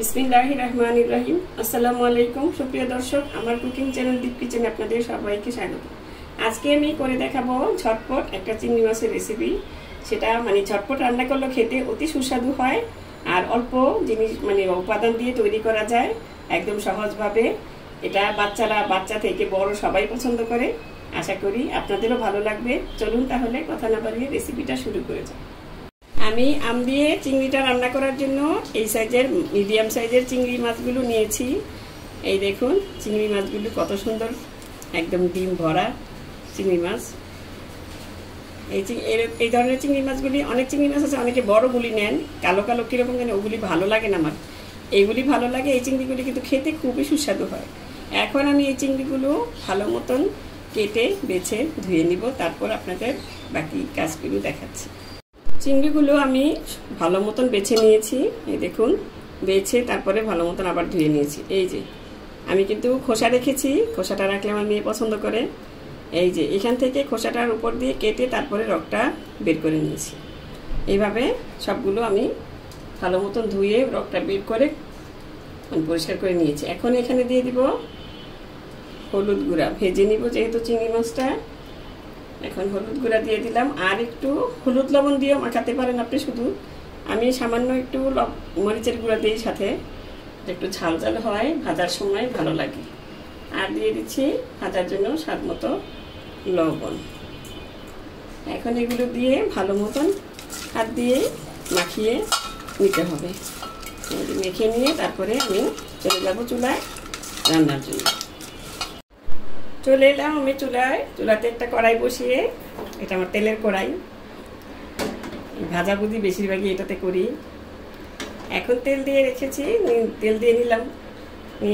বিসমিল্লাহির রহমানির রহিম। আসসালামু আলাইকুম সুপ্রিয় দর্শক, আমার কুকিং চ্যানেল দীপ কিচেনে আপনাদের সবাইকে স্বাগত। আজকে আমি করে দেখাবো ঝটপট একটা চিংড়ি মাছের রেসিপি। সেটা ঝটপট রান্না করলে খেতে অতি সুস্বাদু হয়, আর অল্প জিনিস উপাদান দিয়ে তৈরি করা যায় একদম সহজভাবে। এটা বাচ্চা থেকে বড় সবাই পছন্দ করে। আশা করি আপনাদেরও ভালো লাগবে। চলুন তাহলে কথা না বাড়িয়ে রেসিপিটা শুরু করে যাই। আমি আম দিয়ে চিংড়িটা রান্না করার জন্য এই সাইজের মিডিয়াম সাইজের চিংড়ি মাছগুলো নিয়েছি। এই দেখুন চিংড়ি মাছগুলো কত সুন্দর, একদম ডিম ভরা চিংড়ি মাছ। এই ধরনের চিংড়ি মাছগুলি, অনেক চিংড়ি মাছ আছে অনেকে বড়গুলি নেন, কালো কালো কীরকম কেন, ওগুলি ভালো লাগে না আমার। এইগুলি ভালো লাগে, এই চিংড়িগুলি কিন্তু খেতে খুবই সুস্বাদু হয়। এখন আমি এই চিংড়িগুলো ভালো মতন কেটে বেছে ধুয়ে নিব, তারপর আপনাদের বাকি কাজগুলো দেখাচ্ছি। চিংড়িগুলো আমি ভালো মতন বেছে নিয়েছি। এই দেখুন বেছে তারপরে ভালো মতন আবার ধুয়ে নিয়েছি। এই যে আমি কিন্তু খোসা রেখেছি, খোসাটা রাখলে আমার মেয়ে পছন্দ করে। এই যে এখান থেকে খোসাটার উপর দিয়ে কেটে তারপরে রগটা বের করে নিয়েছি। এইভাবে সবগুলো আমি ভালো মতন ধুয়ে রগটা বের করে পরিষ্কার করে নিয়েছি। এখন এখানে দিয়ে দিব হলুদ গুঁড়া, ভেজে নিব যেহেতু চিংড়ি মাছটা। এখন হলুদ গুঁড়া দিয়ে দিলাম, আর একটু হলুদ লবণ দিয়েও মাখাতে পারেন আপনি শুধু। আমি সামান্য একটু মরিচের গুঁড়া দিই সাথে, একটু ঝাল ঝাল হয়, ভাজার সময় ভালো লাগে। আর দিয়ে দিচ্ছি ভাজার জন্য স্বাদ মতো লবণ। এখন এগুলো দিয়ে ভালো মতন হাত দিয়ে মাখিয়ে নিতে হবে। মেখে নিয়ে তারপরে আমি চলে যাব চুলায় রান্নার জন্য। চলে এলাম আমি চুলাতে একটা কড়াই বসিয়ে, এটা আমার তেলের কড়াই, ভাজাভুজি বেশিরভাগই এটাতে করি। এখন তেল দিয়ে রেখেছি, তেল দিয়ে নিলাম,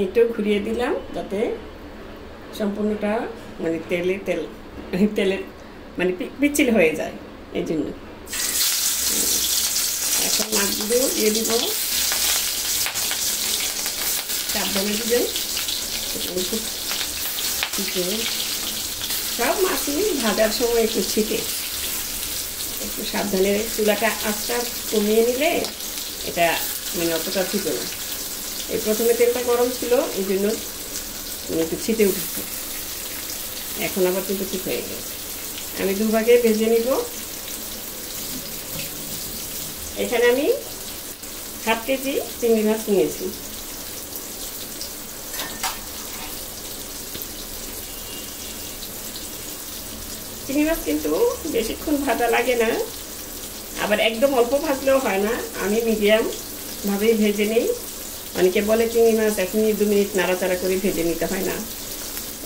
একটু ঘুরিয়ে দিলাম যাতে সম্পূর্ণটা তেলের পিচ্ছিল হয়ে যায়, এই জন্য। এখন মাছগুলো দিয়ে দিব, সাবধানে দিবেন। সব মাছই ভাজার সময় একটু ছিটে, একটু সাবধানে চুলাটা আঁচটা কমিয়ে নিলে এটা অতটা ছিটে না। এই প্রথমে তেলটা গরম ছিল, এই জন্য একটু ছিটে উঠেছে। এখন আবার কিন্তু ঠিক হয়ে গেছে। আমি দুভাগে ভেজে নিব। এখানে আমি 7 কেজি চিংড়ি মাছ নিয়েছি। চিংড়ি মাছ কিন্তু বেশিক্ষণ ভাজা লাগে না, আবার একদম অল্প ভাজলেও হয় না। আমি মিডিয়াম ভাবেই ভেজে নিই। অনেকে বলে চিংড়ি মাছ 1 মিনিট 2 মিনিট নাড়াচাড়া করে ভেজে নিতে হয় না,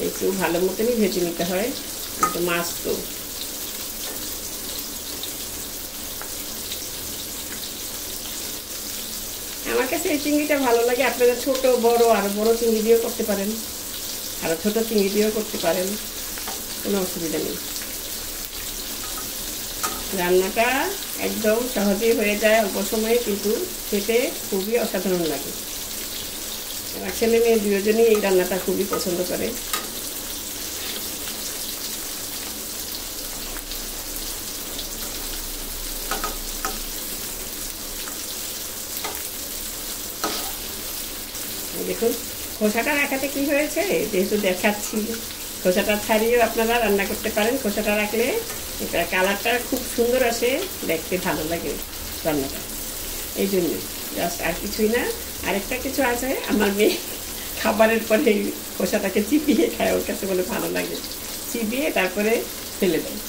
একটু ভালো মতনই ভেজে নিতে হয়, কিন্তু মাছ তো। আমার কাছে এই চিংড়িটা ভালো লাগে। আপনারা ছোট বড় আরো বড় চিংড়ি দিয়েও করতে পারেন, আরো ছোট চিংড়ি দিয়েও করতে পারেন, কোনো অসুবিধা নেই। রান্নাটা একদম সহজেই হয়ে যায় অল্প সময়ে, কিন্তু খেতে খুবই অসাধারণ লাগে। আমার ছেলে মেয়ে দুজনই এই রান্নাটা খুবই পছন্দ করে। দেখুন খোসাটা রাখাতে কি হয়েছে, যেহেতু দেখাচ্ছি, খোসাটা ছাড়িয়েও আপনারা রান্না করতে পারেন। খোসাটা রাখলে এটা কালারটা খুব সুন্দর আসে, দেখতে ভালো লাগে রান্নাটা, এই জন্য। জাস্ট আর কিছুই না। আরেকটা কিছু আছে, আমার মেয়ে খাবারের পরে এই খোসাটাকে চিপিয়ে খায়, ওর কাছে বলে ভালো লাগে, চিপিয়ে তারপরে ফেলে দেয়।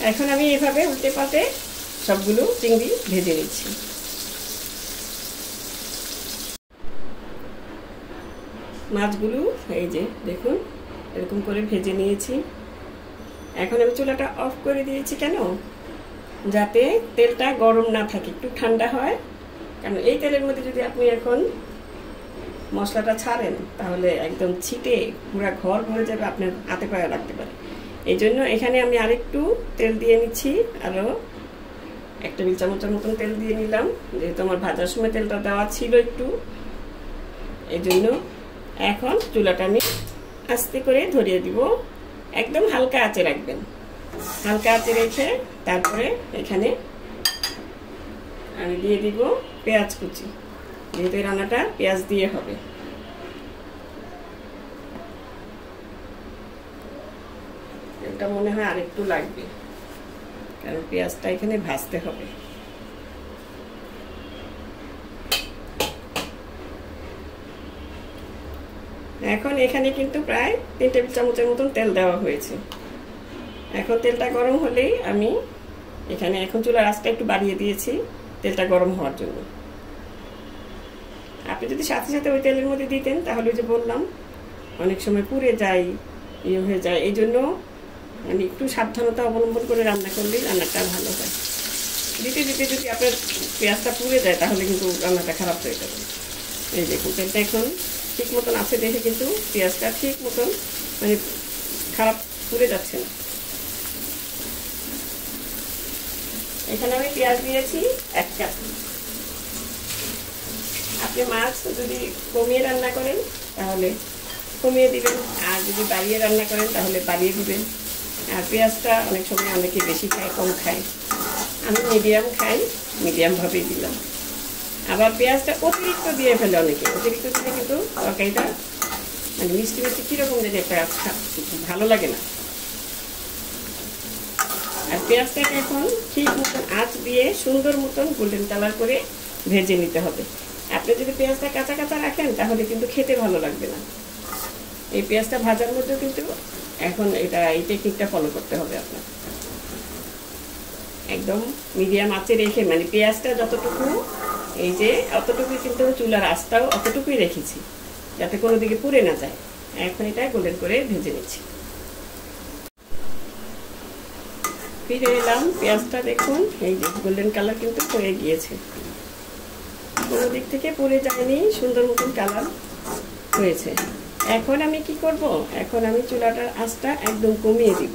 এখন আমি এভাবে উল্টে পাল্টে সবগুলো চিংড়ি ভেজে নিচ্ছি। মাছগুলো এই যে দেখুন এরকম করে ভেজে নিয়েছি। এখন আমি চুলাটা অফ করে দিয়েছি, কেন? যাতে তেলটা গরম না থাকে, একটু ঠান্ডা হয়। কারণ এই তেলের মধ্যে যদি আপনি এখন মশলাটা ছাড়েন তাহলে একদম ছিটে পুরো ঘর ভরে যাবে, আপনার হাতে পায়ে লাগতে পারে। এই জন্য এখানে আমি আরেকটু তেল দিয়ে নিচ্ছি, আরও 1 টেবিল চামচের মতন তেল দিয়ে নিলাম, যেহেতু আমার ভাজার সময় তেলটা দেওয়া ছিল একটু, এই জন্য। এখন চুলাটা আমি আস্তে করে ধরিয়ে দিব, একদম হালকা আঁচে রাখবেন, হালকা আঁচে রেখে তারপরে এখানে আমি দিয়ে দিব পেঁয়াজ কুচি, যেহেতু এই রান্নাটা পেঁয়াজ দিয়ে হবে। এটা মনে হয় আরেকটু লাগবে, কারণ পেঁয়াজটা এখানে ভাজতে হবে। এখন এখানে কিন্তু প্রায় 3 টেবিল চামচের মতন তেল দেওয়া হয়েছে। এখন তেলটা গরম হলেই আমি এখানে এখন চুলার আঁচটা একটু বাড়িয়ে দিয়েছি তেলটা গরম হওয়ার জন্য। আপনি যদি সাথে সাথে ওই তেলের মধ্যে দিতেন তাহলে যে বললাম অনেক সময় পুড়ে যায়, ইয়ে হয়ে যায়। এই জন্য মানে একটু সাবধানতা অবলম্বন করে রান্না করলেই রান্নাটা ভালো হয়। দিতে দিতে যদি আপনার পেঁয়াজটা পুড়ে যায় তাহলে কিন্তু রান্নাটা খারাপ হয়ে যাবে। এই দেখুন তেলটা এখন ঠিক মতন আছে দেখে কিন্তু পেঁয়াজটা ঠিক মতন মানে খারাপ পুড়ে যাচ্ছে না। এখানে আমি পেঁয়াজ দিয়েছি 1 কাপ। আপনি মাছ যদি কমিয়ে রান্না করেন তাহলে কমিয়ে দিবেন, আর যদি বাড়িয়ে রান্না করেন তাহলে বাড়িয়ে দিবেন। আর পেঁয়াজটা অনেক সময় অনেকে বেশি খায়, কম খায়, আমি মিডিয়াম খাই, মিডিয়ামভাবেই দিলাম। আবার পেঁয়াজটা অতিরিক্ত দিয়ে ফেলে অনেকে, অতিরিক্ত দিলে কিন্তু তরকারিটা মানে মিষ্টি মিষ্টি কীরকম যদি একটা ভালো লাগে না। আর পেঁয়াজটাকে এখন ঠিক মতন আঁচ দিয়ে সুন্দর মতন গোল্ডেন কালার করে ভেজে নিতে হবে। আপনি যদি পেঁয়াজটা কাঁচা কাঁচা রাখেন তাহলে কিন্তু খেতে ভালো লাগবে না। এই পেঁয়াজটা ভাজার মধ্যেও কিন্তু এখন এই টেকনিকটা ফলো করতে হবে আপনার। একদম মিডিয়াম আঁচে রেখে মানে পেঁয়াজটা যতটুকু এই যে অতটুকুই কিন্তু চুলার আঁচটাও অতটুকুই রেখেছি যাতে কোনো দিকে পুড়ে না যায়। এখন এটা গোল্ডেন করে ভেজে নিচ্ছি। ফিরে এলাম, পেঁয়াজটা দেখুন এই যে গোল্ডেন কালার কিন্তু হয়ে গিয়েছে, কোনো দিক থেকে পুড়ে যায়নি, সুন্দর মতন কালার হয়েছে। এখন আমি কি করব, এখন আমি চুলাটার আঁচটা একদম কমিয়ে দিব।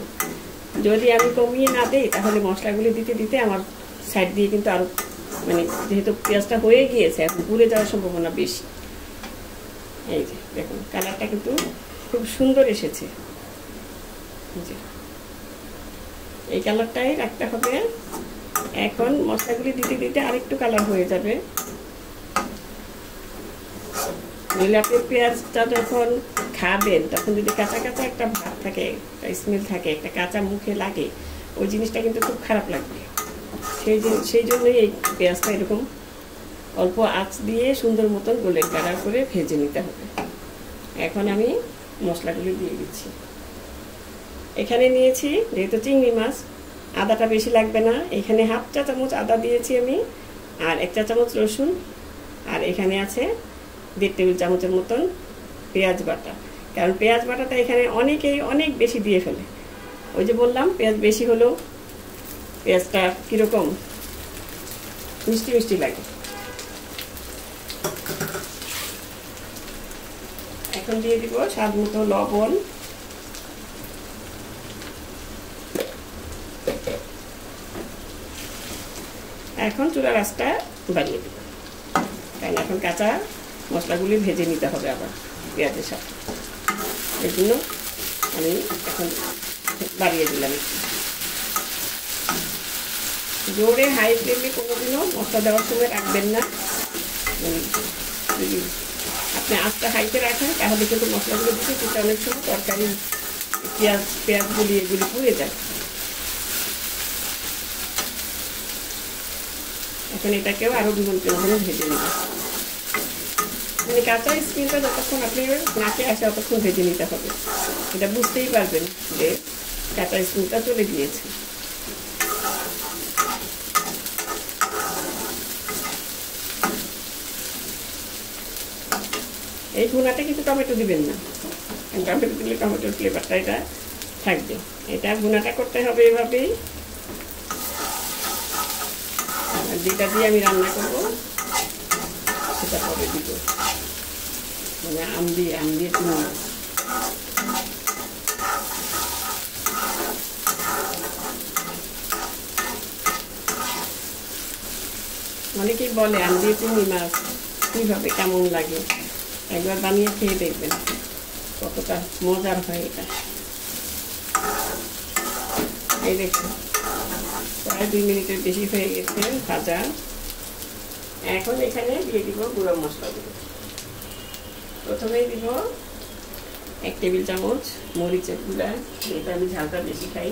যদি আমি কমিয়ে না দিই তাহলে মশলাগুলি দিতে দিতে আমার সাইড দিয়ে কিন্তু আরও মানে যেহেতু পেঁয়াজটা হয়ে গিয়েছে এখন পুড়ে যাওয়ার সম্ভাবনা বেশি। এই যে দেখুন কালারটা কিন্তু খুব সুন্দর এসেছে। এই কালারটাই রাখতে হবে। এখন মশলাগুলি দিতে দিতে আরেকটু কালার হয়ে যাবে। নইলে আপনি পেঁয়াজটা যখন খাবেন তখন যদি কাঁচা কাঁচা একটা ভাব থাকে, একটা স্মেল থাকে, একটা কাঁচা মুখে লাগে, ওই জিনিসটা কিন্তু খুব খারাপ লাগবে। সেই জন্যই এই পেঁয়াজটা এরকম অল্প আঁচ দিয়ে সুন্দর মতন গোল্ডেন কালার করে ভেজে নিতে হবে। এখন আমি মশলাগুলি দিয়ে দিচ্ছি। এখানে নিয়েছি যেহেতু চিংড়ি মাছ, আদাটা বেশি লাগবে না। এখানে 1/2 চা চামচ আদা দিয়েছি আমি, আর 1 চা চামচ রসুন, আর এখানে আছে 1.5 টেবিল চামচের মতন পেঁয়াজ বাটা। কারণ পেঁয়াজ বাটাটা এখানে অনেকেই অনেক বেশি দিয়ে ফেলে। ওই যে বললাম পেঁয়াজ বেশি হলেও পেঁয়াজটা কীরকম মিষ্টি মিষ্টি লাগে। এখন দিয়ে দিব স্বাদ মতো লবণ, এখন চুলার আঁচটা বাড়িয়ে দেব, কারণ এখন কাঁচা মশলাগুলি ভেজে নিতে হবে আবার পেঁয়াজের সাথে। এই জন্য আমি এখন বাড়িয়ে দিলাম। জোরে হাই ফ্লেমে কোনোদিনও মশলা দেওয়ার সময় রাখবেন না। যদি আপনি আঁচটা হাইতে রাখেন তাহলে কিন্তু মশলাগুলো দিতে কিন্তু অনেক সময় তরকারি পেঁয়াজগুলি এগুলি পুড়ে যায়। এখন এটাকেও আরো 2 মিনিটের মধ্যে ভেজে নেব। মানে কাঁচা স্মেলটা যতক্ষণ আপনি নাকে আসে ততক্ষণ ভেজে নিতে হবে। এটা বুঝতেই পারবেন যে কাঁচা স্মেলটা চলে গিয়েছে। এই ভুনাটা কিন্তু টমেটো দিবেন না, টমেটো দিলে টমেটোর ফ্লেভারটা এটা থাকবে। এটা ভুনাটা করতে হবে এভাবেই। যেটা দিয়ে আমি রান্না করব সেটা পরে দিব, মানে আম দিয়ে চিংড়ি মাছ। অনেকেই বলে আম দিয়ে চিংড়ি মাছ কীভাবে কেমন লাগে, একবার বানিয়ে খেয়ে দেখবেন কতটা মজার হয় এটা। এই দেখুন প্রায় 2 মিনিটের বেশি হয়ে গেছে ভাজা। এখন এখানে দিয়ে দিব গুঁড়ো মশলা। প্রথমেই দিব 1 টেবিল চামচ মরিচের গুঁড়া, এটা আমি ঝালটা বেশি খাই।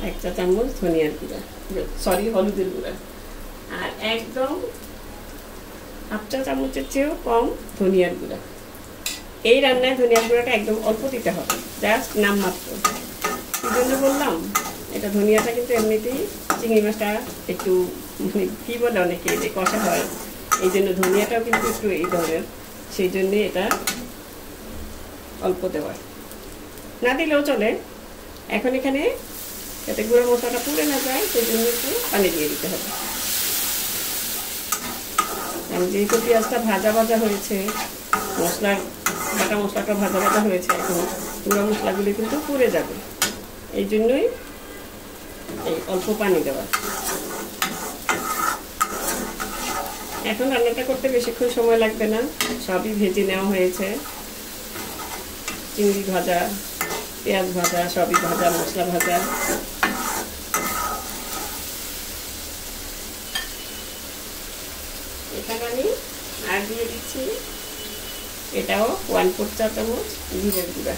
1 চা চামচ ধনিয়ার গুঁড়া, হলুদের গুঁড়া, আর একদম 1/2 চা চামচের চেয়েও কম ধনিয়ার গুঁড়া। এই রান্নায় ধনিয়ার গুঁড়াটা একদম অল্প দিতে হবে, জাস্ট নামমাত্র। কি জন্য বললাম, এটা ধনিয়াটা কিন্তু এমনিতেই চিংড়ি মাছটা একটু মানে কি বলে অনেকে যে কষা হয়, এই জন্য ধনিয়াটাও কিন্তু একটু এই ধরনের, সেই জন্যে এটা অল্প দেওয়া, না দিলেও চলে। এখন এখানে যাতে গুঁড়ো মশলাটা পুড়ে না যায় সেই জন্য একটু পানি দিয়ে দিতে হবে। যেহেতু পেঁয়াজটা ভাজা ভাজা হয়েছে, বাটা মশলাটা ভাজা ভাজা হয়েছে, এখন গুঁড়ো মশলাগুলি কিন্তু পুড়ে যাবে, এই জন্যই এই অল্প পানি দেওয়া। এখন রান্নাটা করতে বেশিক্ষণ সময় লাগবে না, সবই ভেজে নেওয়া হয়েছে। চিংড়ি ভাজা, পেঁয়াজ ভাজা, সবই ভাজা, মশলা ভাজা। এখানে আমি আর দিয়ে দিচ্ছি, এটাও 1/4 চা চামচ জিরের গুঁড়া।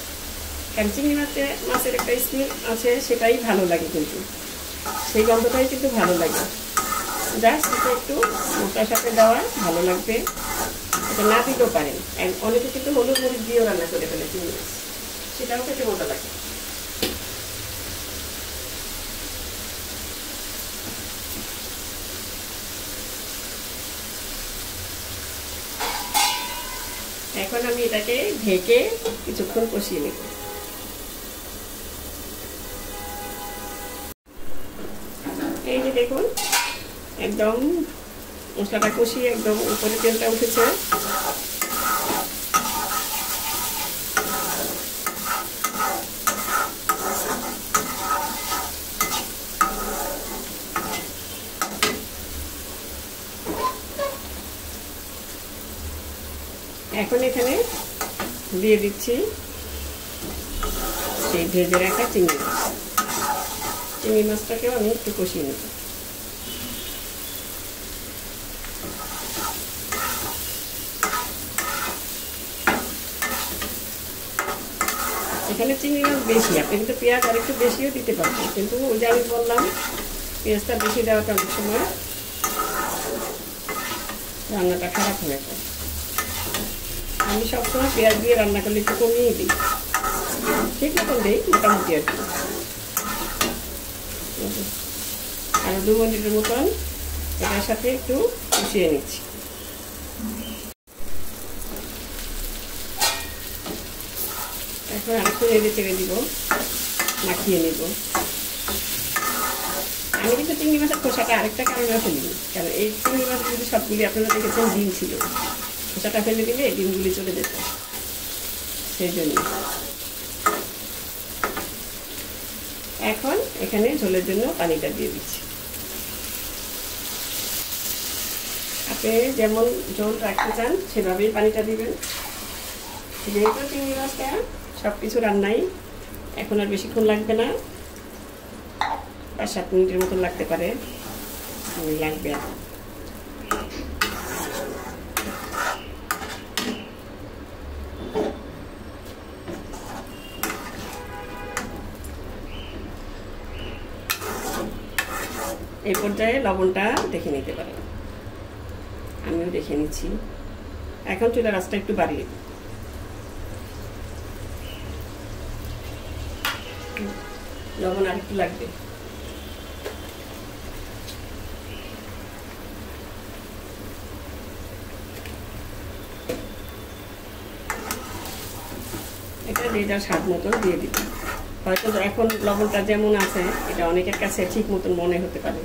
কারণ চিংড়ি মাছের একটা স্মেল আছে, সেটাই ভালো লাগে, কিন্তু সেই গন্ধটাই কিন্তু ভালো লাগে। জাস্ট এটা একটু মশলার সাথে দেওয়া ভালো লাগবে, এটা না দিতেও পারেন। অনেকে কিন্তু হলুদ মরিচ দিয়েও রান্না করে ফেলে চিংড়ি মাছ, সেটাও খেতে মজা লাগে। এখন আমি এটাকে ঢেকে কিছুক্ষণ কষিয়ে নেব। এই যে দেখুন, একদম মশলাটা কষিয়ে একদম উপরে তেলটা উঠেছে। এখন এখানে দিয়ে দিচ্ছি সেই ভেজে রাখা চিংড়ি মাছ। চিংড়ি মাছটাকেও আমি একটু কষিয়ে নেব। এখানে চিংড়ি মাছ বেশি, আপনি কিন্তু পেঁয়াজ আর একটু বেশিও দিতে পারবেন, কিন্তু ওই যে আমি বললাম পেঁয়াজটা বেশি দেওয়াটা অনেক সময় রান্নাটা খারাপ হয়ে যায়। আমি সবসময় পেঁয়াজ দিয়ে রান্না করলে একটু কমিয়ে দিই, ঠিক মতন দিই মোটামুটি আর কি। আর 2 মিনিটের মতন এটার সাথে একটু কষিয়ে নিচ্ছি। এখন আরেকটু নেড়ে চেড়ে দিব, মাখিয়ে নেব। আমি কিন্তু চিংড়ি মাছের খোসাটা আরেকটা কারণে ফেলিনি, কারণ এই চিংড়ি মাছ কিন্তু সবগুলি আপনারা দেখেছেন ডিম ছিল, খোসাটা ফেলে দিলে ডিমগুলি চলে যেত, সেই জন্য। এখন এখানে ঝোলের জন্য পানিটা দিয়ে দিচ্ছি। আপনি যেমন ঝোল রাখতে চান সেভাবেই পানিটা দিবেন। যেহেতু চিংড়ি মাছটা সব কিছু রান্নাই এখন আর বেশিক্ষণ লাগবে না, 5-7 মিনিটের মতো লাগতে পারে, লাগবে। এই পর্যায়ে লবণটা দেখে নিতে পারেন, আমিও দেখে নিচ্ছি। এখন চুলার আঁচটা একটু বাড়িয়ে দিই। লবণ আর একটু লাগবে। এটা যে যার স্বাদ মতন দিয়ে দিই। হয়তো এখন লবণটা যেমন আছে এটা অনেকের কাছে ঠিক মতন মনে হতে পারে,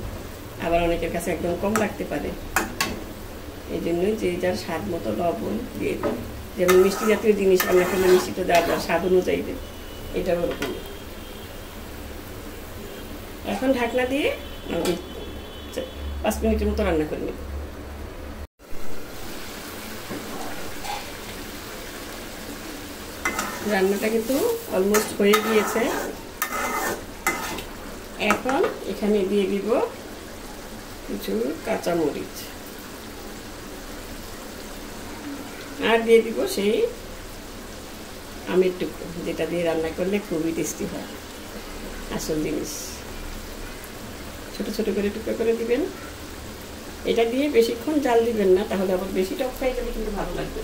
আবার অনেকের কাছে একদম কম লাগতে পারে, এই জন্যই যে যার স্বাদ মতো লবণ দিয়ে দিই। যেমন মিষ্টি জাতীয় জিনিস রান্না করলে মিষ্টিটা যার যার স্বাদ অনুযায়ী দেয়, এটাও ওরকম। এখন ঢাকনা দিয়ে আমি 5 মিনিটের মতো রান্না করে নেব। রান্নাটা কিন্তু অলমোস্ট হয়ে গিয়েছে। এখন এখানে দিয়ে দিব কিছু কাঁচামরিচ, আর দিয়ে দিব সেই আমের টুকরো, যেটা দিয়ে রান্না করলে খুবই টেস্টি হয়। আসল জিনিস, ছোট ছোট করে টুকরো করে দিবেন। এটা দিয়ে বেশিক্ষণ জাল দিবেন না, তাহলে আবার বেশি টক খাই গেলে কিন্তু ভালো লাগবে।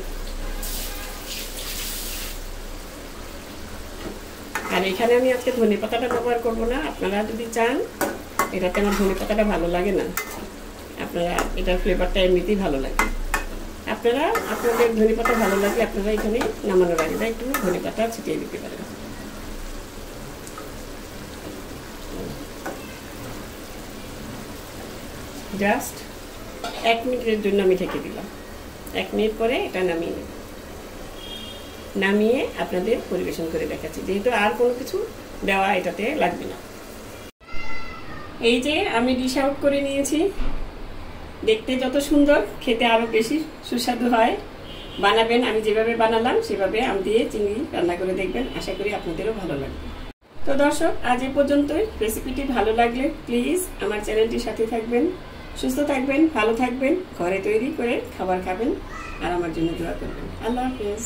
আর এখানে আমি আজকে ধনে পাতাটা ব্যবহার করবো না। আপনারা যদি চান, এটাতে আমার ধনে পাতাটা ভালো লাগে না, আপনারা এটার ফ্লেভারটা এমনিতেই ভালো লাগে। আপনারা আপনাদের ধনে পাতা ভালো লাগে, আপনারা এখানে নামানোর আগে একটু ধনে পাতা ছিটিয়ে দিতে পারেন। জাস্ট 1 মিনিটের জন্য আমি ঢেকে দিলাম। 1 মিনিট পরে এটা নামিয়ে নেব। নামিয়ে আপনাদের পরিবেশন করে দেখাচ্ছি, যেহেতু আর কোনো কিছু দেওয়া এটাতে লাগবে না। এই যে আমি ডিশ আউট করে নিয়েছি। দেখতে যত সুন্দর, খেতে আরো বেশি সুস্বাদু হয়। বানাবেন, আমি যেভাবে বানালাম সেভাবে আম দিয়ে চিংড়ি রান্না করে দেখবেন, আশা করি আপনাদেরও ভালো লাগবে। তো দর্শক, আজ এ পর্যন্তই। রেসিপিটি ভালো লাগলে প্লিজ আমার চ্যানেলটির সাথে থাকবেন, সুস্থ থাকবেন, ভালো থাকবেন, ঘরে তৈরি করে খাবার খাবেন, আর আমার জন্য দোয়া করবেন। আল্লাহ হাফেজ।